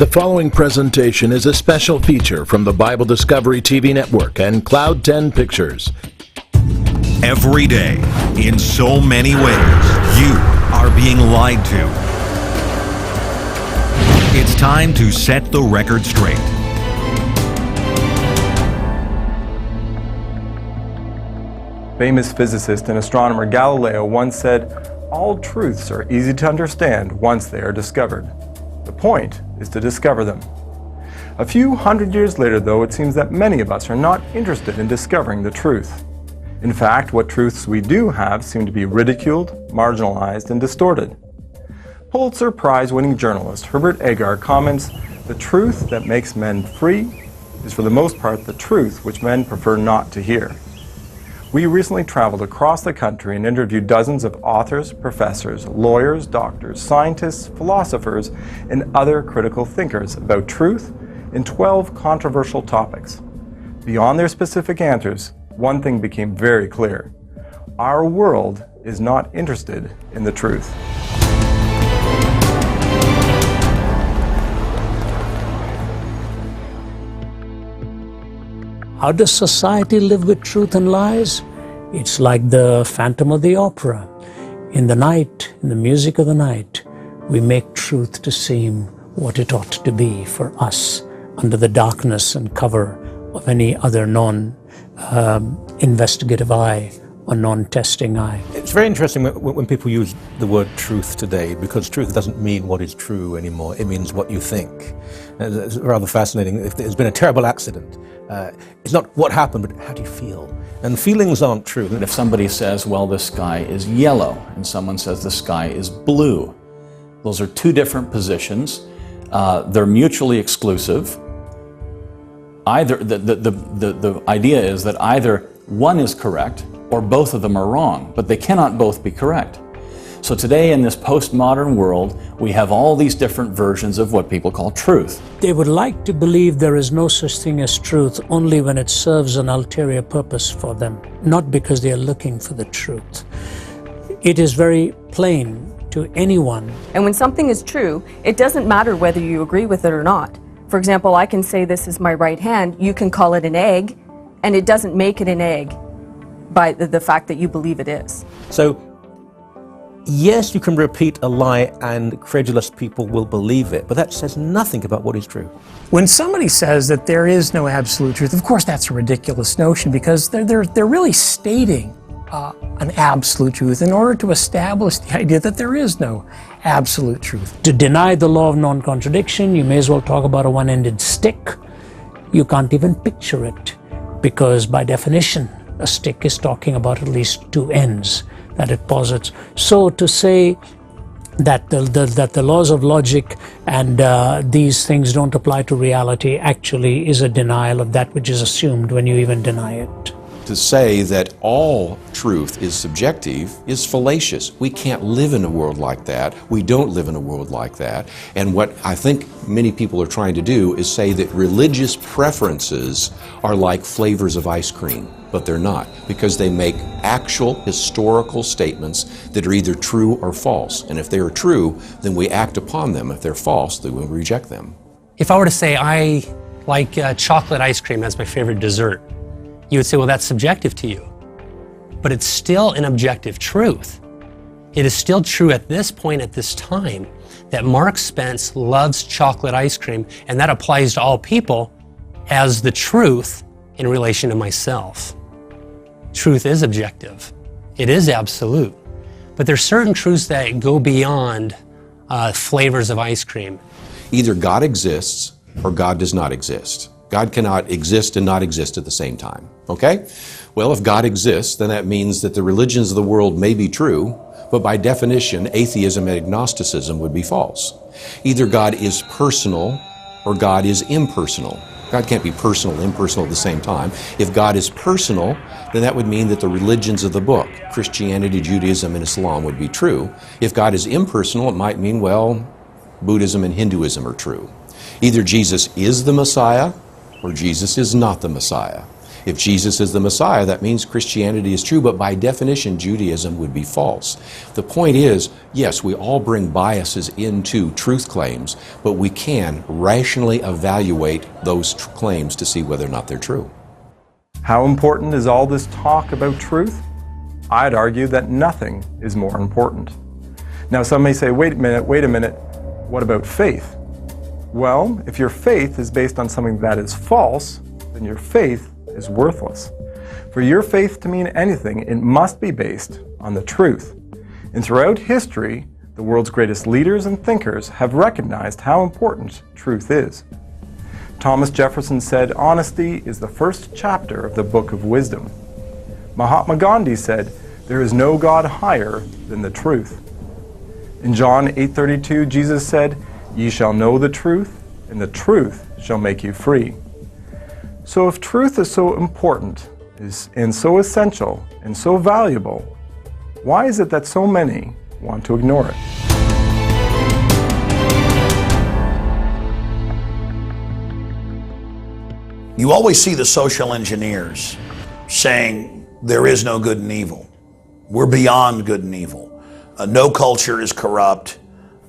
The following presentation is a special feature from the Bible Discovery TV Network and Cloud 10 Pictures. Every day, in so many ways, you are being lied to. It's time to set the record straight. Famous physicist and astronomer Galileo once said, "All truths are easy to understand once they are discovered. The point is to discover them." A few hundred years later, though, it seems that many of us are not interested in discovering the truth. In fact, what truths we do have seem to be ridiculed, marginalized, and distorted. Pulitzer Prize-winning journalist Herbert Agar comments, "The truth that makes men free is for the most part the truth which men prefer not to hear." We recently traveled across the country and interviewed dozens of authors, professors, lawyers, doctors, scientists, philosophers, and other critical thinkers about truth in 12 controversial topics. Beyond their specific answers, one thing became very clear. Our world is not interested in the truth. How does society live with truth and lies? It's like the Phantom of the Opera. In the night, in the music of the night, we make truth to seem what it ought to be for us under the darkness and cover of any other non-investigative eye or non-testing eye. It's very interesting when people use the word truth today, because truth doesn't mean what is true anymore. It means what you think. It's rather fascinating. If there's been a terrible accident, it's not what happened, but how do you feel? And feelings aren't true. If somebody says, well, the sky is yellow, and someone says the sky is blue, those are two different positions. They're mutually exclusive. Either the idea is that either one is correct or both of them are wrong, but they cannot both be correct. So today in this postmodern world, we have all these different versions of what people call truth. They would like to believe there is no such thing as truth only when it serves an ulterior purpose for them, not because they are looking for the truth. It is very plain to anyone. And when something is true, it doesn't matter whether you agree with it or not. For example, I can say this is my right hand, you can call it an egg, and it doesn't make it an egg by the fact that you believe it is. So, yes, you can repeat a lie and credulous people will believe it, but that says nothing about what is true. When somebody says that there is no absolute truth, of course that's a ridiculous notion, because they're really stating an absolute truth in order to establish the idea that there is no absolute truth. To deny the law of non-contradiction, you may as well talk about a one-ended stick. You can't even picture it, because by definition, a stick is talking about at least two ends that it posits. So to say that the laws of logic and these things don't apply to reality actually is a denial of that which is assumed when you even deny it. To say that all truth is subjective is fallacious. We can't live in a world like that. We don't live in a world like that. And what I think many people are trying to do is say that religious preferences are like flavors of ice cream, but they're not, because they make actual historical statements that are either true or false. And if they are true, then we act upon them. If they're false, then we reject them. If I were to say I like chocolate ice cream as my favorite dessert, you would say, well, that's subjective to you. But it's still an objective truth. It is still true at this point, at this time, that Mark Spence loves chocolate ice cream, and that applies to all people as the truth in relation to myself. Truth is objective. It is absolute. But there's certain truths that go beyond flavors of ice cream. Either God exists or God does not exist. God cannot exist and not exist at the same time, okay? Well, if God exists, then that means that the religions of the world may be true, but by definition, atheism and agnosticism would be false. Either God is personal or God is impersonal. God can't be personal and impersonal at the same time. If God is personal, then that would mean that the religions of the book, Christianity, Judaism, and Islam, would be true. If God is impersonal, it might mean, well, Buddhism and Hinduism are true. Either Jesus is the Messiah or Jesus is not the Messiah. If Jesus is the Messiah, that means Christianity is true, but by definition, Judaism would be false. The point is, yes, we all bring biases into truth claims, but we can rationally evaluate those claims to see whether or not they're true. How important is all this talk about truth? I'd argue that nothing is more important. Now, some may say, wait a minute, what about faith? Well, if your faith is based on something that is false, then your faith is worthless. For your faith to mean anything, it must be based on the truth. And throughout history, the world's greatest leaders and thinkers have recognized how important truth is. Thomas Jefferson said, "Honesty is the first chapter of the book of wisdom." Mahatma Gandhi said, "There is no God higher than the truth." In John 8:32, Jesus said, "Ye shall know the truth, and the truth shall make you free." So if truth is so important, and so essential, and so valuable, why is it that so many want to ignore it? You always see the social engineers saying there is no good and evil. We're beyond good and evil. No culture is corrupt.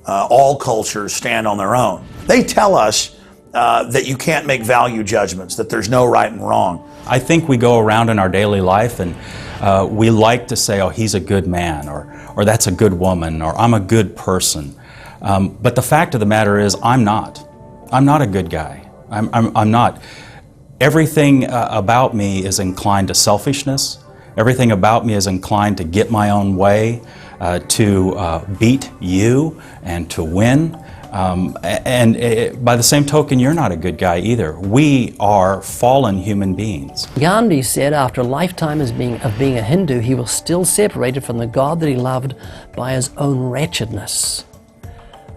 All cultures stand on their own. They tell us that you can't make value judgments, that there's no right and wrong. I think we go around in our daily life and we like to say, oh, he's a good man, or that's a good woman, or I'm a good person. But the fact of the matter is, I'm not. I'm not a good guy. I'm not. Everything about me is inclined to selfishness. Everything about me is inclined to get my own way, to beat you and to win. By the same token, you're not a good guy either. We are fallen human beings. Gandhi said after a lifetime of being a Hindu, he was still separated from the God that he loved by his own wretchedness.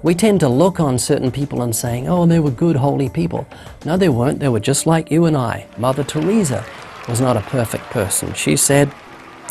We tend to look on certain people and saying, oh, they were good, holy people. No, they weren't. They were just like you and I. Mother Teresa was not a perfect person. She said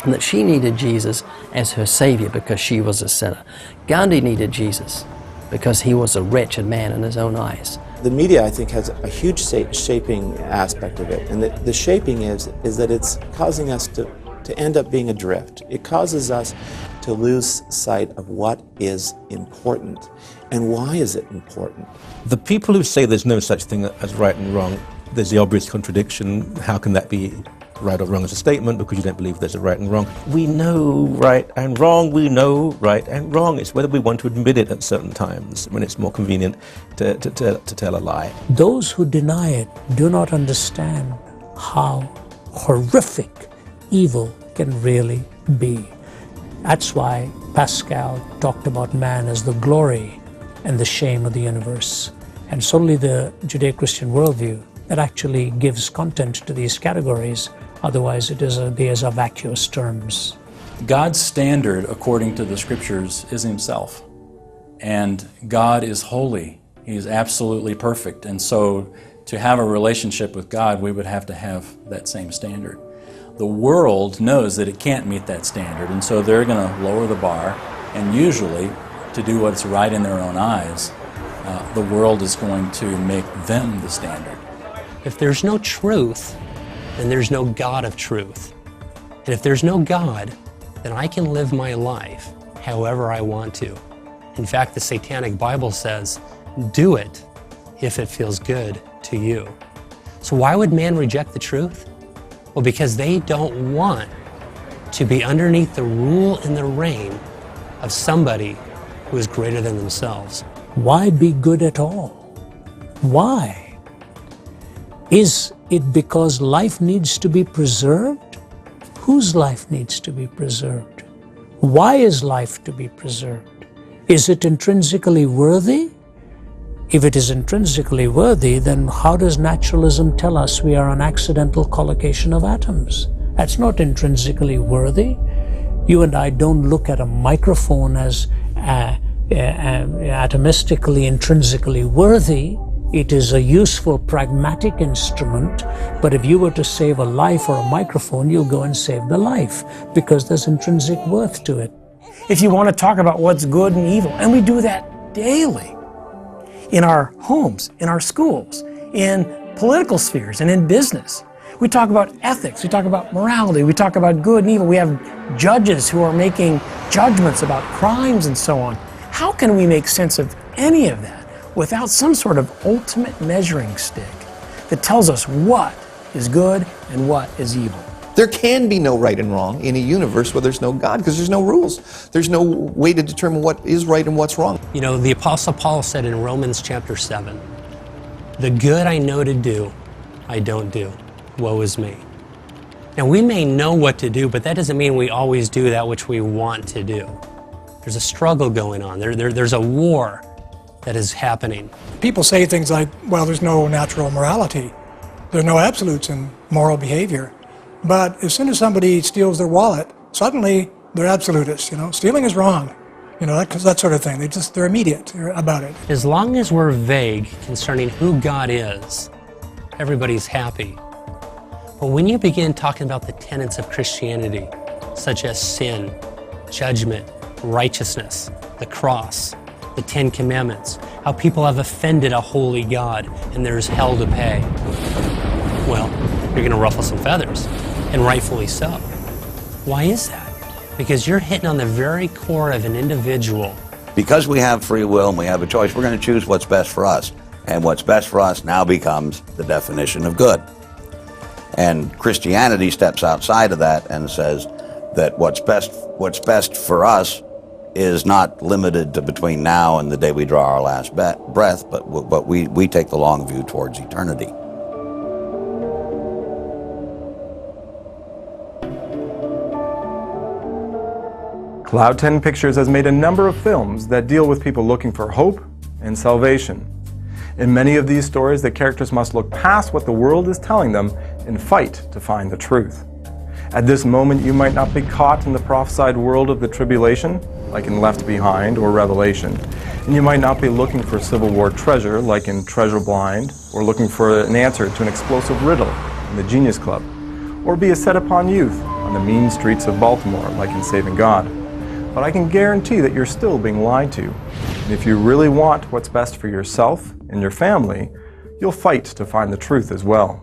that she needed Jesus as her Savior because she was a sinner. Gandhi needed Jesus because he was a wretched man in his own eyes. The media, I think, has a huge shaping aspect of it. And the shaping is that it's causing us to end up being adrift. It causes us to lose sight of what is important. And why is it important? The people who say there's no such thing as right and wrong, there's the obvious contradiction. How can that be right or wrong as a statement because you don't believe there's a right and wrong? We know right and wrong, we know right and wrong. It's whether we want to admit it at certain times when it's more convenient to tell a lie. Those who deny it do not understand how horrific evil can really be. That's why Pascal talked about man as the glory and the shame of the universe. And solely the Judeo-Christian worldview that actually gives content to these categories. Otherwise, these are vacuous terms. God's standard, according to the Scriptures, is Himself. And God is holy. He is absolutely perfect. And so to have a relationship with God, we would have to have that same standard. The world knows that it can't meet that standard, and so they're going to lower the bar, and usually, to do what's right in their own eyes, the world is going to make them the standard. If there's no truth, then there's no God of truth. And if there's no God, then I can live my life however I want to. In fact, the Satanic Bible says, do it if it feels good to you. So why would man reject the truth? Well, because they don't want to be underneath the rule and the reign of somebody who is greater than themselves. Why be good at all? Why? Is it because life needs to be preserved? Whose life needs to be preserved? Why is life to be preserved? Is it intrinsically worthy? If it is intrinsically worthy, then how does naturalism tell us we are an accidental collocation of atoms? That's not intrinsically worthy. You and I don't look at a microphone as atomistically, intrinsically worthy. It is a useful, pragmatic instrument, but if you were to save a life or a microphone, you'll go and save the life because there's intrinsic worth to it. If you want to talk about what's good and evil, and we do that daily, in our homes, in our schools, in political spheres, and in business. We talk about ethics, we talk about morality, we talk about good and evil. We have judges who are making judgments about crimes and so on. How can we make sense of any of that without some sort of ultimate measuring stick that tells us what is good and what is evil? There can be no right and wrong in a universe where there's no God, because there's no rules. There's no way to determine what is right and what's wrong. You know, the Apostle Paul said in Romans chapter 7, "The good I know to do, I don't do. Woe is me." Now, we may know what to do, but that doesn't mean we always do that which we want to do. There's a struggle going on. There's a war that is happening. People say things like, well, there's no natural morality. There's no absolutes in moral behavior. But as soon as somebody steals their wallet, suddenly they're absolutists, you know. Stealing is wrong, you know, that sort of thing. They're immediate about it. As long as we're vague concerning who God is, everybody's happy. But when you begin talking about the tenets of Christianity, such as sin, judgment, righteousness, the cross, the Ten Commandments, how people have offended a holy God and there's hell to pay, well, you're going to ruffle some feathers, and rightfully so. Why is that? Because you're hitting on the very core of an individual. Because we have free will and we have a choice, we're going to choose what's best for us. And what's best for us now becomes the definition of good. And Christianity steps outside of that and says that what's best for us is not limited to between now and the day we draw our last breath, but we take the long view towards eternity. Cloud 10 Pictures has made a number of films that deal with people looking for hope and salvation. In many of these stories, the characters must look past what the world is telling them and fight to find the truth. At this moment, you might not be caught in the prophesied world of the tribulation, like in Left Behind or Revelation, and you might not be looking for Civil War treasure, like in Treasure Blind, or looking for an answer to an explosive riddle in The Genius Club, or be a set upon youth on the mean streets of Baltimore, like in Saving God. But I can guarantee that you're still being lied to. And if you really want what's best for yourself and your family, you'll fight to find the truth as well.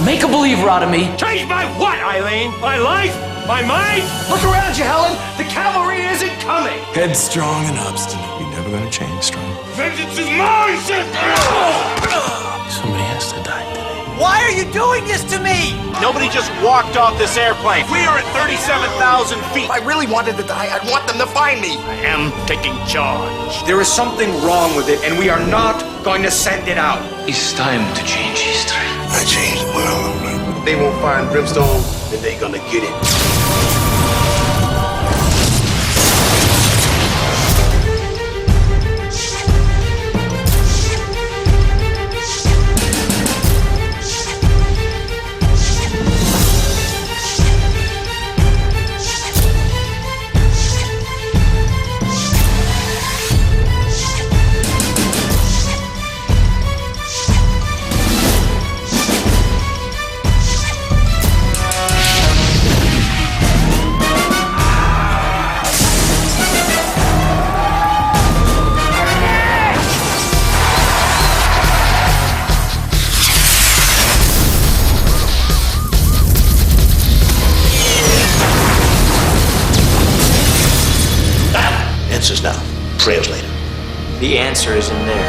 Make a believer out of me. Change my what, Eileen? My life? My mind? Look around you, Helen. The cavalry isn't coming. Headstrong and obstinate. You're never gonna change, Strong. Vengeance is mine, sister! Somebody has to die today. Why are you doing this to me? Nobody just walked off this airplane. We are at 37,000 feet. If I really wanted to die, I'd want them to find me. I am taking charge. There is something wrong with it, and we are not going to send it out. It's time to change history. I changed the world. They won't find brimstone, then they gonna get it. Answers now. Prayers later. The answer is in there.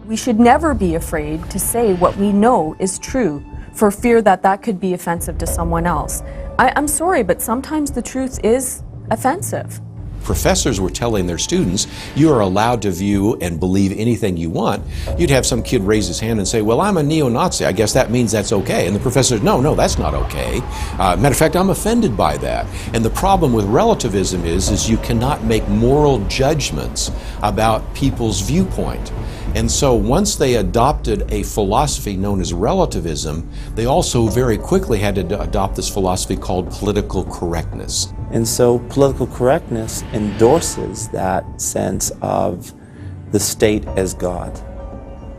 We should never be afraid to say what we know is true for fear that that could be offensive to someone else. I'm sorry, but sometimes the truth is offensive. professors were telling their students, you are allowed to view and believe anything you want, you'd have some kid raise his hand and say, well, I'm a neo-Nazi. I guess that means that's okay. And the professor says, no, that's not okay. Matter of fact, I'm offended by that. And the problem with relativism is you cannot make moral judgments about people's viewpoint. And so once they adopted a philosophy known as relativism, they also very quickly had to adopt this philosophy called political correctness. And so political correctness endorses that sense of the state as God.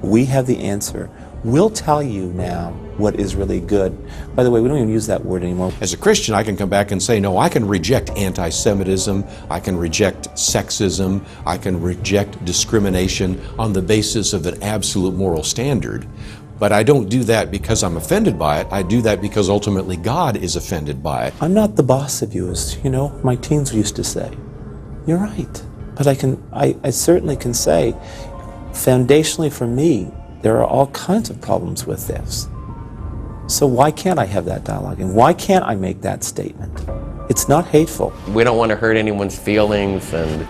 We have the answer. We'll tell you now what is really good. By the way, we don't even use that word anymore. As a Christian, I can come back and say, no, I can reject anti-Semitism, I can reject sexism, I can reject discrimination on the basis of an absolute moral standard. But I don't do that because I'm offended by it. I do that because ultimately God is offended by it. I'm not the boss of you, as you know, my teens used to say. You're right. But I certainly can say, foundationally for me, there are all kinds of problems with this. So why can't I have that dialogue? And why can't I make that statement? It's not hateful. We don't want to hurt anyone's feelings, and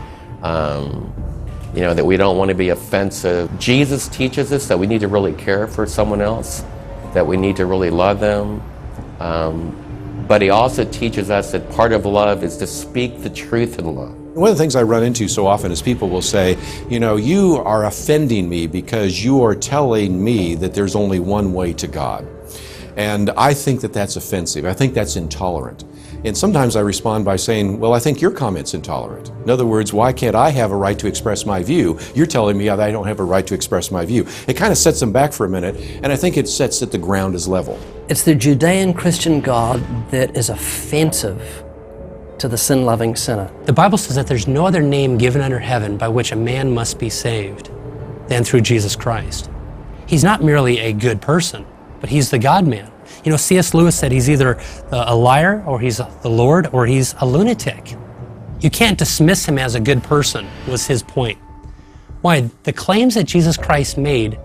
that we don't want to be offensive. Jesus teaches us that we need to really care for someone else, that we need to really love them. But he also teaches us that part of love is to speak the truth in love. One of the things I run into so often is people will say, you are offending me because you are telling me that there's only one way to God. And I think that that's offensive. I think that's intolerant. And sometimes I respond by saying, well, I think your comment's intolerant. In other words, why can't I have a right to express my view? You're telling me that I don't have a right to express my view. It kind of sets them back for a minute, and I think it sets that the ground is level. It's the Judean Christian God that is offensive to the sin-loving sinner. The Bible says that there's no other name given under heaven by which a man must be saved than through Jesus Christ. He's not merely a good person, but he's the God-man. C.S. Lewis said he's either a liar, or he's the Lord, or he's a lunatic. You can't dismiss him as a good person, was his point. Why? The claims that Jesus Christ made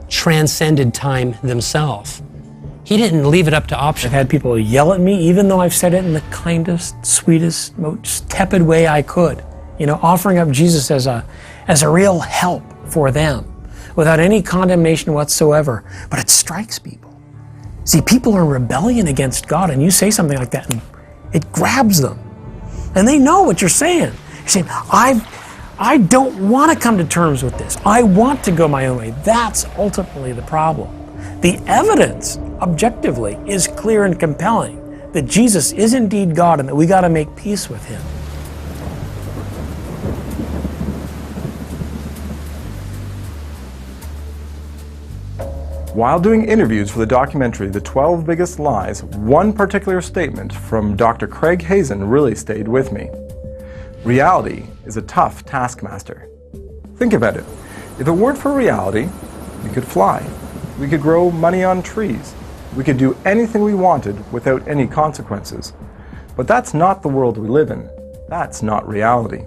transcended time themselves. He didn't leave it up to option. I've had people yell at me, even though I've said it in the kindest, sweetest, most tepid way I could. Offering up Jesus as a real help for them, without any condemnation whatsoever. But it strikes people. See, people are in rebellion against God, and you say something like that, and it grabs them. And they know what you're saying. You're saying, I don't want to come to terms with this. I want to go my own way. That's ultimately the problem. The evidence, objectively, is clear and compelling that Jesus is indeed God and that we got to make peace with him. While doing interviews for the documentary The 12 Biggest Lies, one particular statement from Dr. Craig Hazen really stayed with me. Reality is a tough taskmaster. Think about it. If it weren't for reality, we could fly. We could grow money on trees. We could do anything we wanted without any consequences. But that's not the world we live in. That's not reality.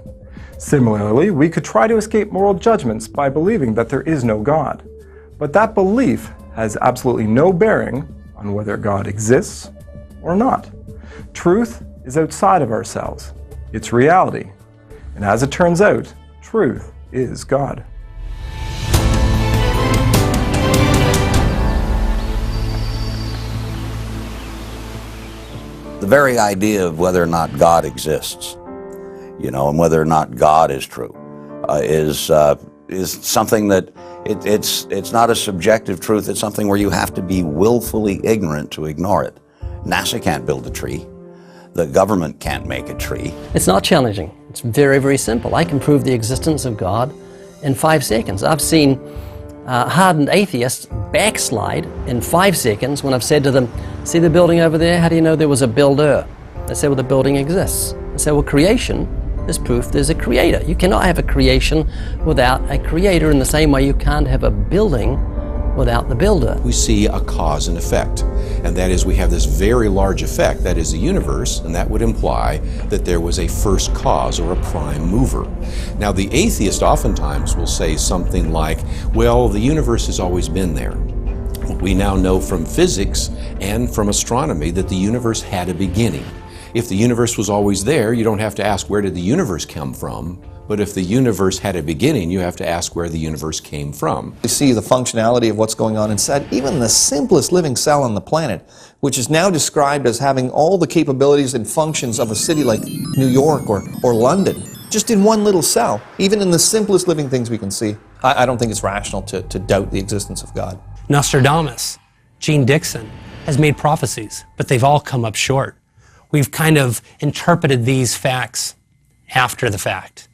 Similarly, we could try to escape moral judgments by believing that there is no God. But that belief has absolutely no bearing on whether God exists or not. Truth is outside of ourselves. It's reality. And as it turns out, truth is God. The very idea of whether or not God exists, and whether or not God is true, is something that it's not a subjective truth. It's something where you have to be willfully ignorant to ignore it. NASA can't build a tree. The government can't make a tree. It's not challenging. It's very, very simple. I can prove the existence of God in 5 seconds. I've seen hardened atheists backslide in 5 seconds when I've said to them, see the building over there? How do you know there was a builder? They say, well, the building exists. I say, well, creation is proof there's a creator. You cannot have a creation without a creator, in the same way you can't have a building without the builder. We see a cause and effect, and that is we have this very large effect, that is the universe, and that would imply that there was a first cause or a prime mover. Now, the atheist oftentimes will say something like, well, the universe has always been there. We now know from physics and from astronomy that the universe had a beginning. If the universe was always there, you don't have to ask where did the universe come from, but if the universe had a beginning, you have to ask where the universe came from. You see the functionality of what's going on inside, even the simplest living cell on the planet, which is now described as having all the capabilities and functions of a city like New York or London, just in one little cell, even in the simplest living things we can see. I don't think it's rational to doubt the existence of God. Nostradamus, Gene Dixon, has made prophecies, but they've all come up short. We've kind of interpreted these facts after the fact,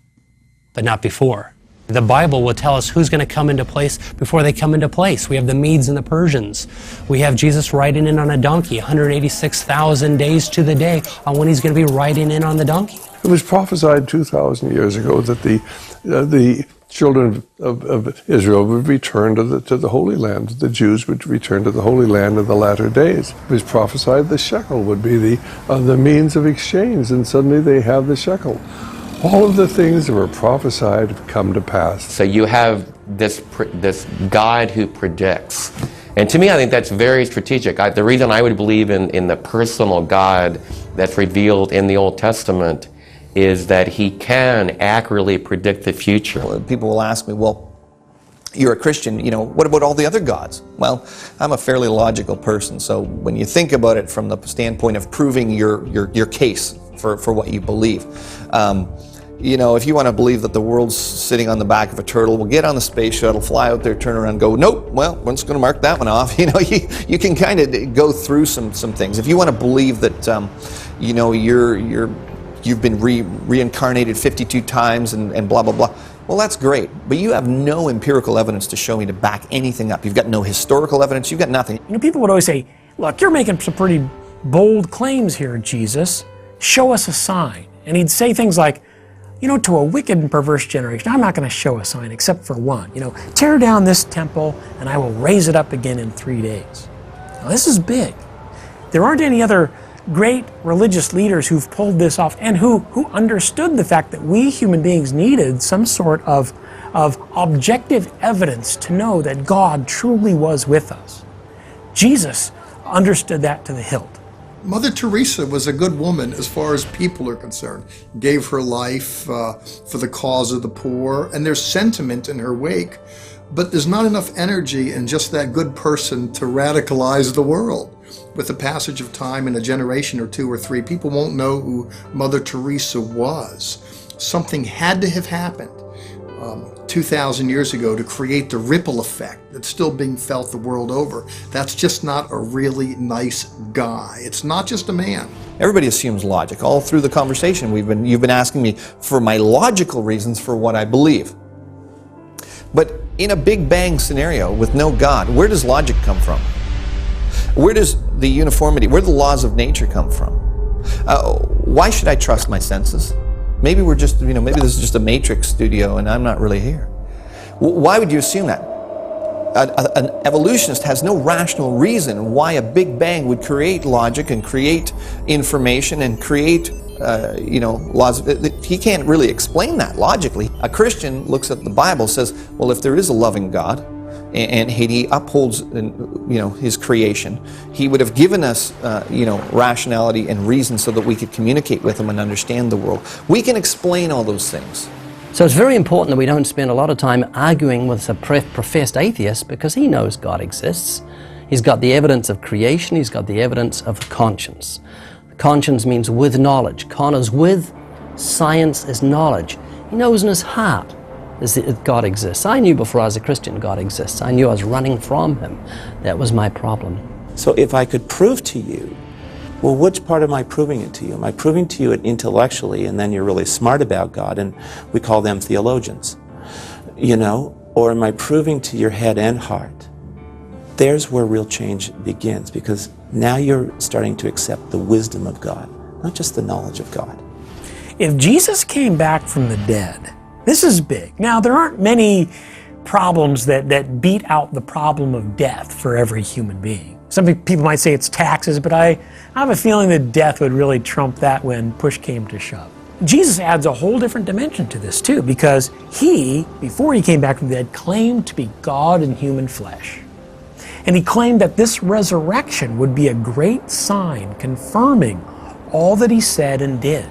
but not before. The Bible will tell us who's going to come into place before they come into place. We have the Medes and the Persians. We have Jesus riding in on a donkey, 186,000 days to the day on when he's going to be riding in on the donkey. It was prophesied 2,000 years ago that the children of Israel would return to the Holy Land. The Jews would return to the Holy Land in the latter days. It was prophesied the shekel would be the means of exchange, and suddenly they have the shekel. All of the things that were prophesied have come to pass. So you have this God who predicts. And to me, I think that's very strategic. The reason I would believe in the personal God that's revealed in the Old Testament is that he can accurately predict the future. People will ask me, well, you're a Christian, what about all the other gods? Well, I'm a fairly logical person, so when you think about it from the standpoint of proving your case for what you believe, if you want to believe that the world's sitting on the back of a turtle, we'll get on the space shuttle, fly out there, turn around, go, nope, well, we're just going to mark that one off. You can kind of go through some things. If you want to believe that, you've been reincarnated 52 times and blah, blah, blah. Well, that's great, but you have no empirical evidence to show me to back anything up. You've got no historical evidence, you've got nothing. People would always say, look, you're making some pretty bold claims here, Jesus. Show us a sign. And he'd say things like, to a wicked and perverse generation, I'm not going to show a sign except for one. Tear down this temple and I will raise it up again in 3 days. Now, this is big. There aren't any other great religious leaders who've pulled this off and who understood the fact that we human beings needed some sort of objective evidence to know that God truly was with us. Jesus understood that to the hilt. Mother Teresa was a good woman as far as people are concerned. Gave her life for the cause of the poor, and there's sentiment in her wake, but there's not enough energy in just that good person to radicalize the world. With the passage of time, in a generation or two or three, people won't know who Mother Teresa was. Something had to have happened 2,000 years ago to create the ripple effect that's still being felt the world over. That's just not a really nice guy. It's not just a man. Everybody assumes logic. All through the conversation, you've been asking me for my logical reasons for what I believe. But in a Big Bang scenario with no God, where does logic come from? Where does the uniformity, where do the laws of nature come from? Why should I trust my senses? Maybe we're just, maybe this is just a Matrix studio and I'm not really here. Why would you assume that? An evolutionist has no rational reason why a Big Bang would create logic and create information and create, laws. He can't really explain that logically. A Christian looks at the Bible, says, well, if there is a loving God, and he upholds, his creation, he would have given us, rationality and reason so that we could communicate with him and understand the world. We can explain all those things. So it's very important that we don't spend a lot of time arguing with a professed atheist, because he knows God exists. He's got the evidence of creation, he's got the evidence of conscience. Conscience means with knowledge. Con is with, science is knowledge. He knows in his heart that God exists. I knew before I was a Christian God exists. I knew I was running from him. That was my problem. So if I could prove to you, well, which part am I proving it to you? Am I proving to you it intellectually, and then you're really smart about God, and we call them theologians, or am I proving to your head and heart? There's where real change begins, because now you're starting to accept the wisdom of God, not just the knowledge of God. If Jesus came back from the dead, this is big. Now, there aren't many problems that beat out the problem of death for every human being. Some people might say it's taxes, but I have a feeling that death would really trump that when push came to shove. Jesus adds a whole different dimension to this too, because he, before he came back from the dead, claimed to be God in human flesh. And he claimed that this resurrection would be a great sign confirming all that he said and did.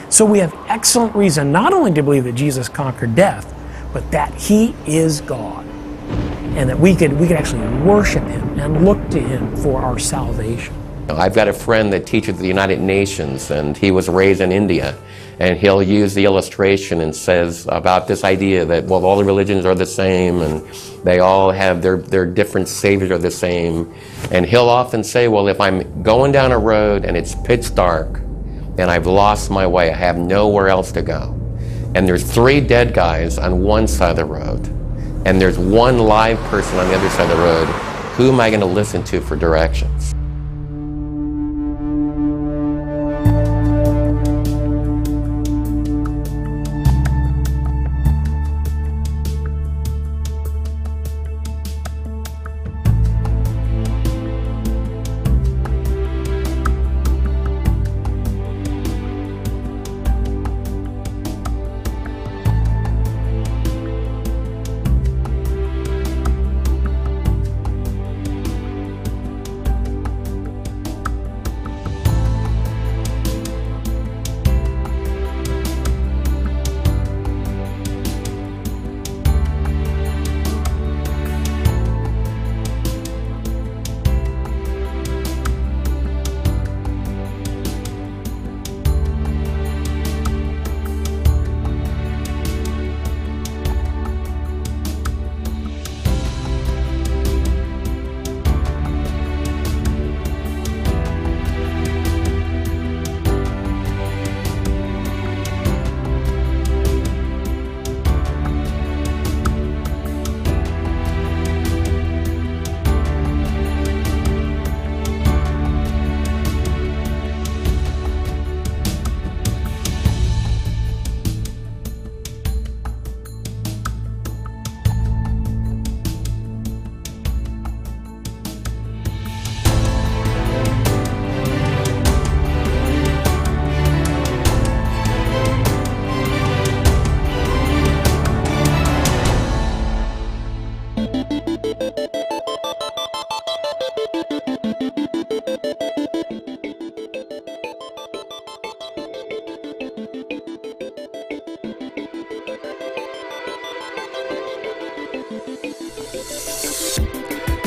So we have excellent reason not only to believe that Jesus conquered death, but that he is God, and that we could actually worship him and look to him for our salvation. I've got a friend that teaches at the United Nations, and he was raised in India, and he'll use the illustration and says about this idea that, well, all the religions are the same and they all have their different saviors are the same. And he'll often say, well, if I'm going down a road and it's pitch dark and I've lost my way, I have nowhere else to go, and there's 3 dead guys on one side of the road and there's 1 live person on the other side of the road, who am I going to listen to for directions?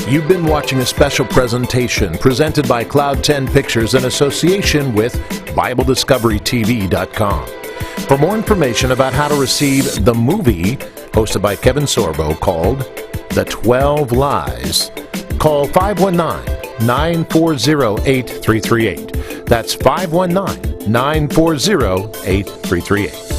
You've been watching a special presentation presented by Cloud 10 Pictures in association with BibleDiscoveryTV.com. For more information about how to receive the movie hosted by Kevin Sorbo called The 12 Lies, call 519-940-8338. That's 519-940-8338.